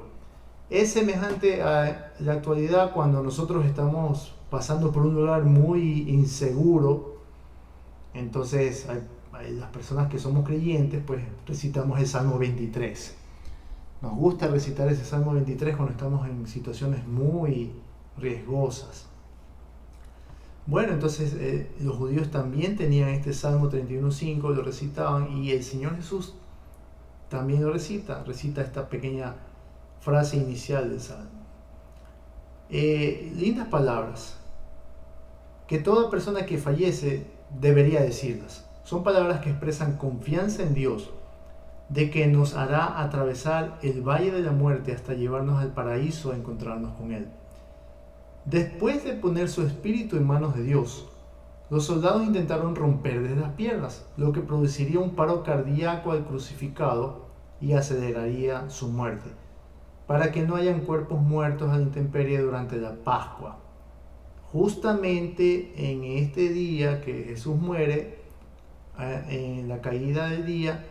Es semejante a la actualidad cuando nosotros estamos pasando por un lugar muy inseguro. Entonces, las personas que somos creyentes, pues recitamos el Salmo 23. Nos gusta recitar ese Salmo 23 cuando estamos en situaciones muy riesgosas. Bueno, entonces los judíos también tenían este Salmo 31:5, lo recitaban, y el Señor Jesús también lo recita esta pequeña frase inicial del Salmo. Lindas palabras que toda persona que fallece debería decirlas. Son palabras que expresan confianza en Dios, de que nos hará atravesar el valle de la muerte hasta llevarnos al paraíso a encontrarnos con Él. Después de poner su espíritu en manos de Dios, los soldados intentaron romperles las piernas, lo que produciría un paro cardíaco al crucificado y aceleraría su muerte, para que no hayan cuerpos muertos a la intemperie durante la Pascua. Justamente en este día que Jesús muere, en la caída del día,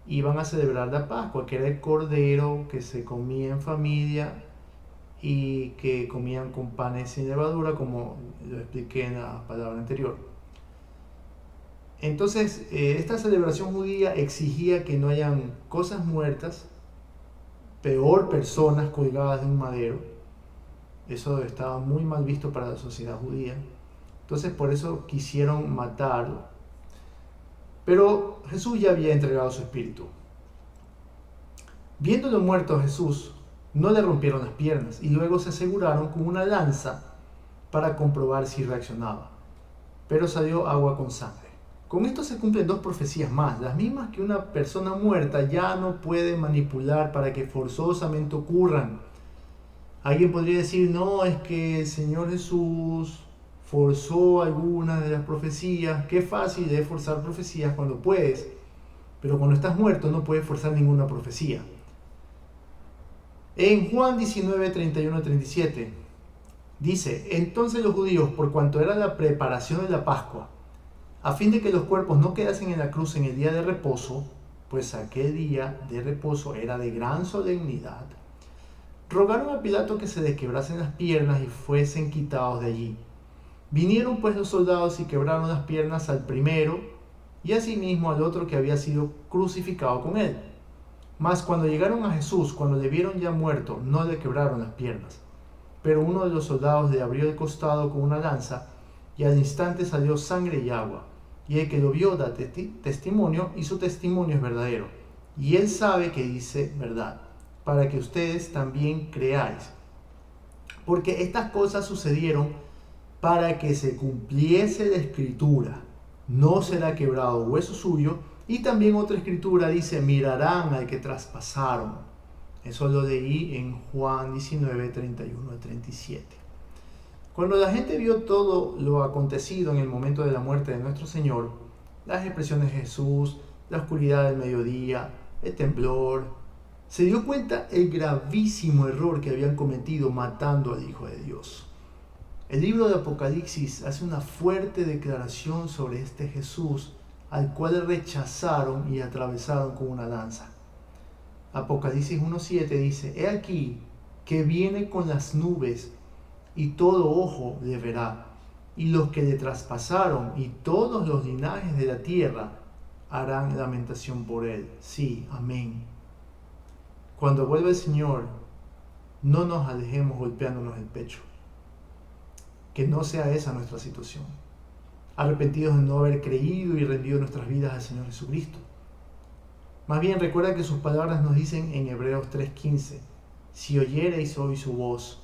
iban a celebrar la Pascua, que era el cordero que se comía en familia y que comían con panes sin levadura, como lo expliqué en la palabra anterior. Entonces, esta celebración judía exigía que no hayan cosas muertas, peor personas colgadas de un madero. Eso estaba muy mal visto para la sociedad judía. Entonces, por eso quisieron matarlo. Pero Jesús ya había entregado su espíritu. Viéndolo muerto a Jesús, no le rompieron las piernas y luego se aseguraron con una lanza para comprobar si reaccionaba. Pero salió agua con sangre. Con esto se cumplen dos profecías más, las mismas que una persona muerta ya no puede manipular para que forzosamente ocurran. Alguien podría decir, no, es que el Señor Jesús forzó algunas de las profecías. Qué fácil es forzar profecías cuando puedes, pero cuando estás muerto no puedes forzar ninguna profecía. En Juan 19, 31 y 37 dice, entonces los judíos, por cuanto era la preparación de la Pascua, a fin de que los cuerpos no quedasen en la cruz en el día de reposo, pues aquel día de reposo era de gran solemnidad, rogaron a Pilato que se les quebrasen las piernas y fuesen quitados de allí. Vinieron pues los soldados y quebraron las piernas al primero y asimismo al otro que había sido crucificado con él. Mas cuando llegaron a Jesús, cuando le vieron ya muerto, no le quebraron las piernas. Pero uno de los soldados le abrió el costado con una lanza y al instante salió sangre y agua. Y el que lo vio da testimonio y su testimonio es verdadero. Y él sabe que dice verdad, para que ustedes también creáis. Porque estas cosas sucedieron para que se cumpliese la escritura. No será quebrado hueso suyo. Y también otra escritura dice, mirarán al que traspasaron. Eso lo leí en Juan 19, 31 al 37. Cuando la gente vio todo lo acontecido en el momento de la muerte de nuestro Señor, las expresiones de Jesús, la oscuridad del mediodía, el temblor, se dio cuenta el gravísimo error que habían cometido matando al Hijo de Dios. El libro de Apocalipsis hace una fuerte declaración sobre este Jesús al cual rechazaron y atravesaron con una lanza. Apocalipsis 1:7 dice, he aquí que viene con las nubes y todo ojo le verá, y los que le traspasaron y todos los linajes de la tierra harán lamentación por él. Sí, amén. Cuando vuelva el Señor, no nos alejemos golpeándonos el pecho. Que no sea esa nuestra situación. Arrepentidos de no haber creído y rendido nuestras vidas al Señor Jesucristo. Más bien recuerda que sus palabras nos dicen en Hebreos 3:15, si oyereis hoy su voz,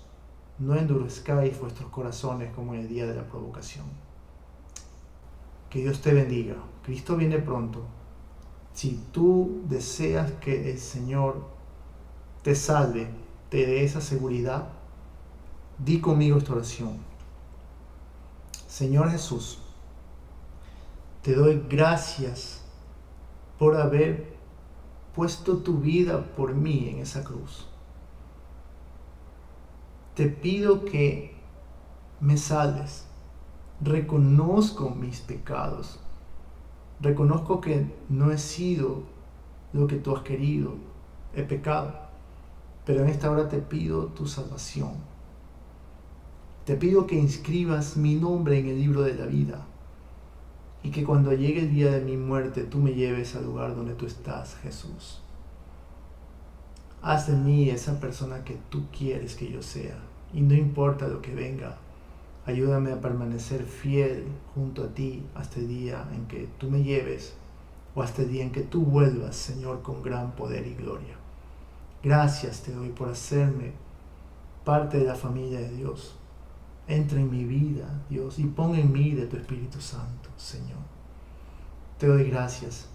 no endurezcáis vuestros corazones como en el día de la provocación. Que Dios te bendiga. Cristo viene pronto. Si tú deseas que el Señor te salve, te dé esa seguridad, di conmigo esta oración. Señor Jesús, te doy gracias por haber puesto tu vida por mí en esa cruz. Te pido que me salves. Reconozco mis pecados. Reconozco que no he sido lo que tú has querido. He pecado. Pero en esta hora te pido tu salvación. Te pido que inscribas mi nombre en el libro de la vida. Y que cuando llegue el día de mi muerte, tú me lleves al lugar donde tú estás, Jesús. Haz de mí esa persona que tú quieres que yo sea. Y no importa lo que venga, ayúdame a permanecer fiel junto a ti hasta el día en que tú me lleves o hasta el día en que tú vuelvas, Señor, con gran poder y gloria. Gracias te doy por hacerme parte de la familia de Dios. Entra en mi vida, Dios, y pon en mí de tu Espíritu Santo, Señor. Te doy gracias.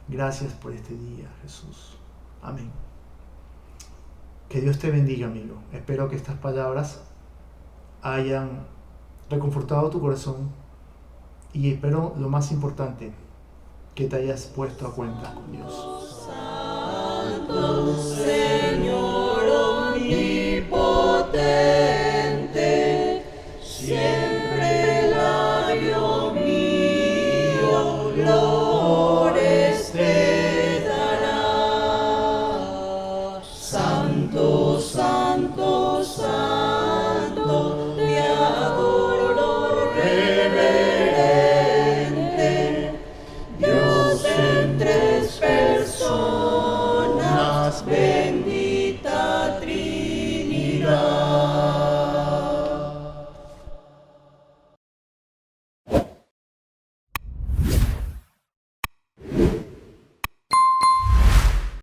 Gracias por este día, Jesús. Amén. Que Dios te bendiga, amigo. Espero que estas palabras hayan reconfortado tu corazón y espero, lo más importante, que te hayas puesto a cuentas con Dios. Santo Señor.